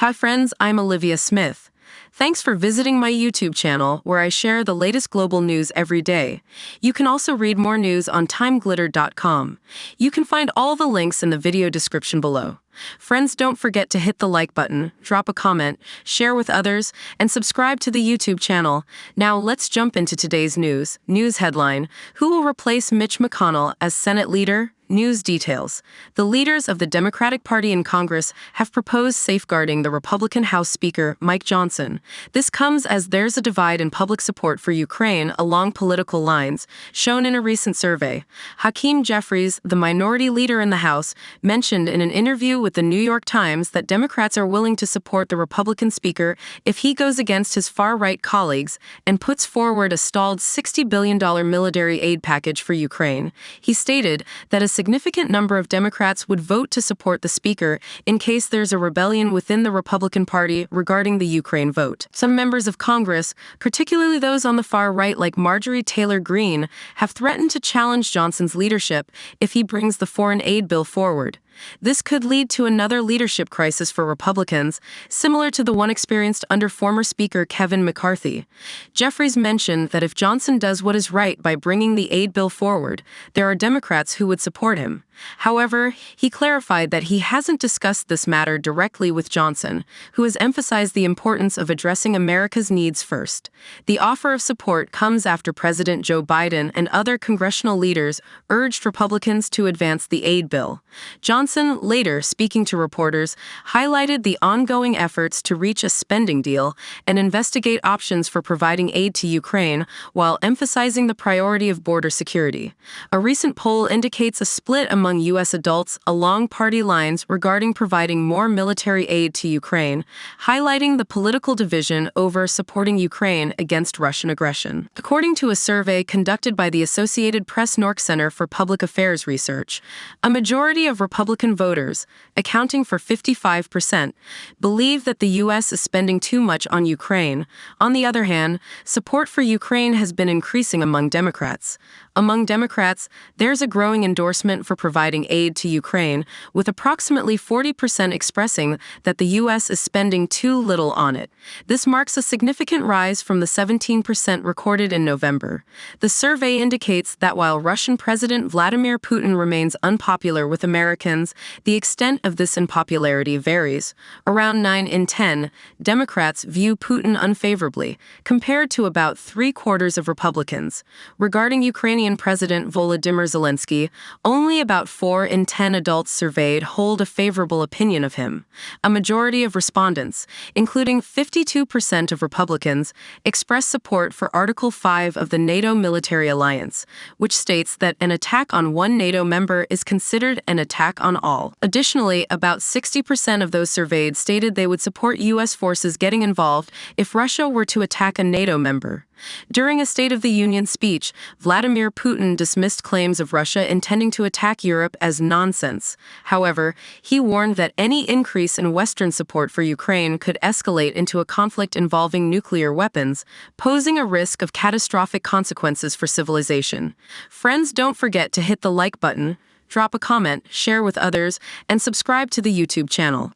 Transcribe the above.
Hi friends, I'm Olivia Smith. Thanks for visiting my YouTube channel where I share the latest global news every day. You can also read more news on TimeGlitter.com. You can find all the links in the video description below. Friends, don't forget to hit the like button, drop a comment, share with others, and subscribe to the YouTube channel. Now let's jump into today's news. News headline: Who will replace Mitch McConnell as Senate leader? News details. The leaders of the Democratic Party in Congress have proposed safeguarding the Republican House Speaker, Mike Johnson. This comes as there's a divide in public support for Ukraine along political lines, shown in a recent survey. Hakeem Jeffries, the minority leader in the House, mentioned in an interview with the New York Times that Democrats are willing to support the Republican Speaker if he goes against his far-right colleagues and puts forward a stalled $60 billion military aid package for Ukraine. He stated that a significant number of Democrats would vote to support the Speaker in case there's a rebellion within the Republican Party regarding the Ukraine vote. Some members of Congress, particularly those on the far right like Marjorie Taylor Greene, have threatened to challenge Johnson's leadership if he brings the foreign aid bill forward. This could lead to another leadership crisis for Republicans, similar to the one experienced under former Speaker Kevin McCarthy. Jeffries mentioned that if Johnson does what is right by bringing the aid bill forward, there are Democrats who would support him. However, he clarified that he hasn't discussed this matter directly with Johnson, who has emphasized the importance of addressing America's needs first. The offer of support comes after President Joe Biden and other congressional leaders urged Republicans to advance the aid bill. Johnson, later speaking to reporters, highlighted the ongoing efforts to reach a spending deal and investigate options for providing aid to Ukraine, while emphasizing the priority of border security. A recent poll indicates a split among U.S. adults along party lines regarding providing more military aid to Ukraine, highlighting the political division over supporting Ukraine against Russian aggression. According to a survey conducted by the Associated Press Nork Center for Public Affairs Research, a majority of Republican voters, accounting for 55%, believe that the U.S. is spending too much on Ukraine. On the other hand, support for Ukraine has been increasing among Democrats. Among Democrats, there's a growing endorsement for providing aid to Ukraine, with approximately 40% expressing that the U.S. is spending too little on it. This marks a significant rise from the 17% recorded in November. The survey indicates that while Russian President Vladimir Putin remains unpopular with Americans, the extent of this unpopularity varies. Around 9 in 10 Democrats view Putin unfavorably, compared to about 3/4 of Republicans. Regarding Ukrainian President Volodymyr Zelensky, only about 4 in 10 adults surveyed hold a favorable opinion of him. A majority of respondents, including 52% of Republicans, express support for Article 5 of the NATO military alliance, which states that an attack on one NATO member is considered an attack on all. Additionally, about 60% of those surveyed stated they would support U.S. forces getting involved if Russia were to attack a NATO member. During a State of the Union speech, Vladimir Putin dismissed claims of Russia intending to attack Europe as nonsense. However, he warned that any increase in Western support for Ukraine could escalate into a conflict involving nuclear weapons, posing a risk of catastrophic consequences for civilization. Friends, don't forget to hit the like button, drop a comment, share with others, and subscribe to the YouTube channel.